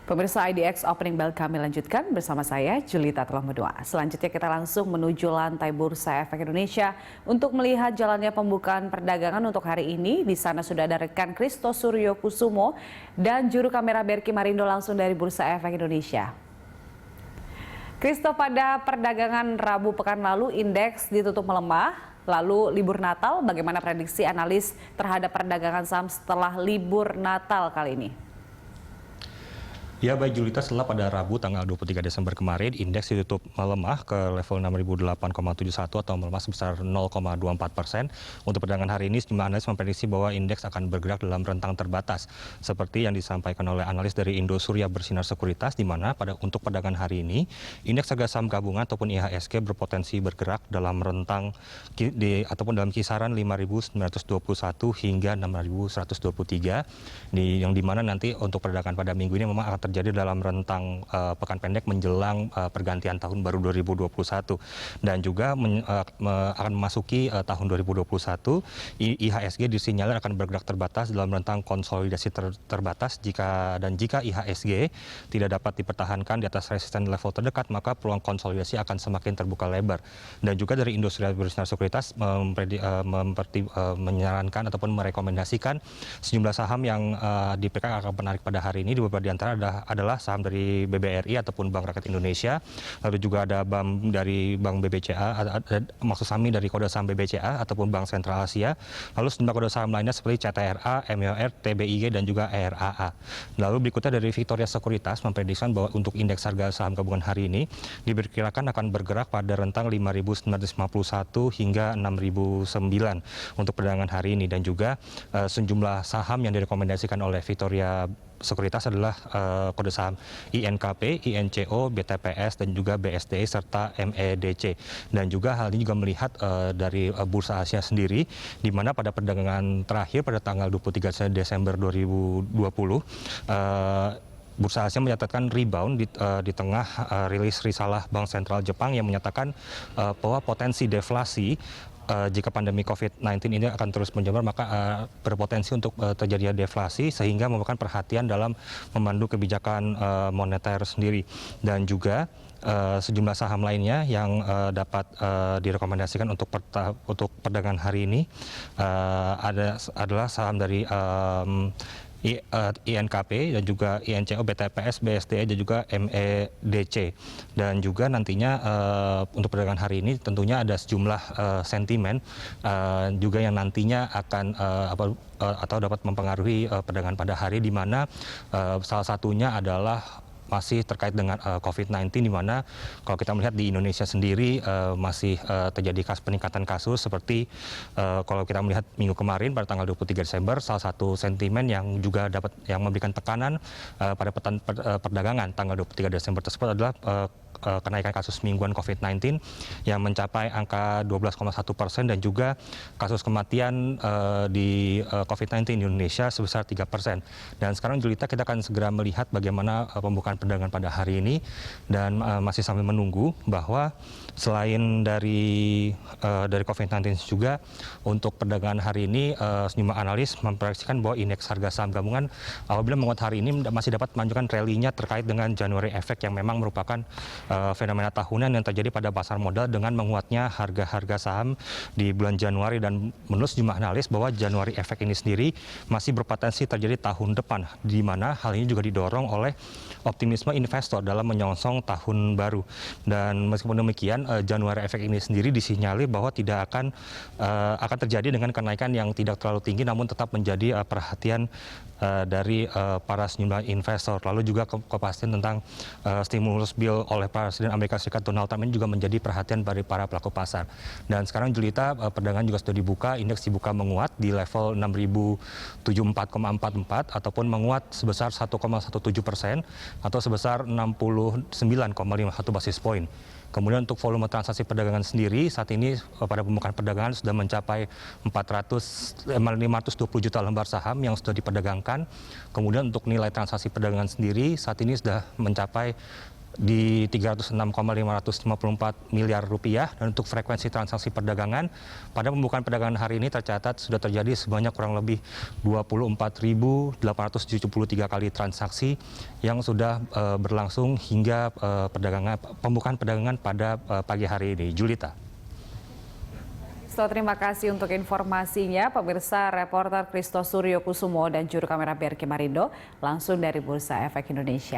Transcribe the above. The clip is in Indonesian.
Pemirsa IDX Opening Bell kami lanjutkan bersama saya Julita Terlamedua. Selanjutnya kita langsung menuju lantai Bursa Efek Indonesia untuk melihat jalannya pembukaan perdagangan untuk hari ini. Di sana sudah ada rekan Kristo Suryo Kusumo dan juru kamera Berki Marindo langsung dari Bursa Efek Indonesia. Kristo, pada perdagangan Rabu pekan lalu indeks ditutup melemah. Lalu libur Natal, bagaimana prediksi analis terhadap perdagangan saham setelah libur Natal kali ini? Ya baik Julita, setelah pada Rabu tanggal 23 Desember kemarin indeks ditutup melemah ke level 6.008,71 atau melemah sebesar 0,24%. Untuk perdagangan hari ini sejumlah analis memprediksi bahwa indeks akan bergerak dalam rentang terbatas seperti yang disampaikan oleh analis dari Indosuria Bersinar Sekuritas, di mana untuk perdagangan hari ini indeks harga saham gabungan ataupun IHSG berpotensi bergerak dalam rentang ataupun dalam kisaran 5.921 hingga 6.123, yang dimana nanti untuk perdagangan pada minggu ini memang akan terjadi dalam rentang pekan pendek menjelang pergantian tahun baru 2021 dan juga akan memasuki tahun 2021. IHSG disinyalir akan bergerak terbatas dalam rentang konsolidasi terbatas jika IHSG tidak dapat dipertahankan di atas resisten level terdekat, maka peluang konsolidasi akan semakin terbuka lebar. Dan juga dari Indosuria Bersinar Sekuritas menyarankan ataupun merekomendasikan sejumlah saham yang diperkirakan akan menarik pada hari ini. Di beberapa di antara adalah saham dari BBRI ataupun Bank Rakyat Indonesia, lalu juga ada BAM dari Bank BBCA, maksud kami dari kode saham BBCA ataupun Bank Sentral Asia, lalu sejumlah kode saham lainnya seperti CTRA, MYR, TBIG dan juga ERAA. Lalu berikutnya dari Victoria Sekuritas memprediksikan bahwa untuk indeks harga saham gabungan hari ini diperkirakan akan bergerak pada rentang 5.951 hingga 6.009 untuk perdagangan hari ini, dan juga sejumlah saham yang direkomendasikan oleh Victoria Sekuritas adalah kode saham INKP, INCO, BTPS dan juga BSDE serta MEDC. Dan juga hal ini juga melihat dari Bursa Asia sendiri, di mana pada perdagangan terakhir pada tanggal 23 Desember 2020 Bursa Asia mencatatkan rebound di tengah rilis risalah Bank Sentral Jepang yang menyatakan bahwa potensi deflasi jika pandemi COVID-19 ini akan terus menjamur, maka berpotensi untuk terjadinya deflasi sehingga merupakan perhatian dalam memandu kebijakan moneter sendiri. Dan juga sejumlah saham lainnya yang dapat direkomendasikan untuk perdagangan hari ini adalah saham dari INKP dan juga INCO, BTPS, BSDE dan juga MEDC. Dan juga nantinya untuk perdagangan hari ini tentunya ada sejumlah sentimen juga yang nantinya akan atau dapat mempengaruhi perdagangan pada hari, di mana salah satunya adalah masih terkait dengan COVID-19, di mana kalau kita melihat di Indonesia sendiri masih terjadi peningkatan kasus seperti kalau kita melihat minggu kemarin pada tanggal 23 Desember, salah satu sentimen yang juga yang memberikan tekanan pada perdagangan tanggal 23 Desember tersebut adalah kenaikan kasus mingguan COVID-19 yang mencapai angka 12,1% dan juga kasus kematian di COVID-19 di Indonesia sebesar 3%. Dan sekarang Julita, kita akan segera melihat bagaimana pembukaan perdagangan pada hari ini, dan masih sambil menunggu bahwa selain dari COVID-19 juga untuk perdagangan hari ini sejumlah analis memproyeksikan bahwa indeks harga saham gabungan apabila menguat hari ini masih dapat melanjutkan rally-nya terkait dengan January Effect yang memang merupakan fenomena tahunan yang terjadi pada pasar modal dengan menguatnya harga-harga saham di bulan Januari. Dan menurut sejumlah analis bahwa January Effect ini sendiri masih berpotensi terjadi tahun depan, di mana hal ini juga didorong oleh optimisme investor dalam menyongsong tahun baru. Dan meskipun demikian, January Effect ini sendiri disinyalir bahwa tidak akan terjadi dengan kenaikan yang tidak terlalu tinggi, namun tetap menjadi perhatian dari para sejumlah investor. Lalu juga kepastian tentang stimulus bill oleh Presiden Amerika Serikat Donald Trump ini juga menjadi perhatian dari para pelaku pasar. Dan sekarang Julita, perdagangan juga sudah dibuka, indeks dibuka menguat di level 6.074,44 ataupun menguat sebesar 1,17% atau sebesar 69,51 basis poin. Kemudian untuk volume transaksi perdagangan sendiri saat ini pada pembukaan perdagangan sudah mencapai 520 juta lembar saham yang sudah diperdagangkan. Kemudian untuk nilai transaksi perdagangan sendiri saat ini sudah mencapai di 306,554 miliar rupiah. Dan untuk frekuensi transaksi perdagangan pada pembukaan perdagangan hari ini tercatat sudah terjadi sebanyak kurang lebih 24.873 kali transaksi yang sudah berlangsung hingga pembukaan perdagangan pada pagi hari ini. Julita. Terima kasih untuk informasinya, pemirsa. Reporter Christo Suryo Kusumo dan juru kamera Berki Marindo langsung dari Bursa Efek Indonesia.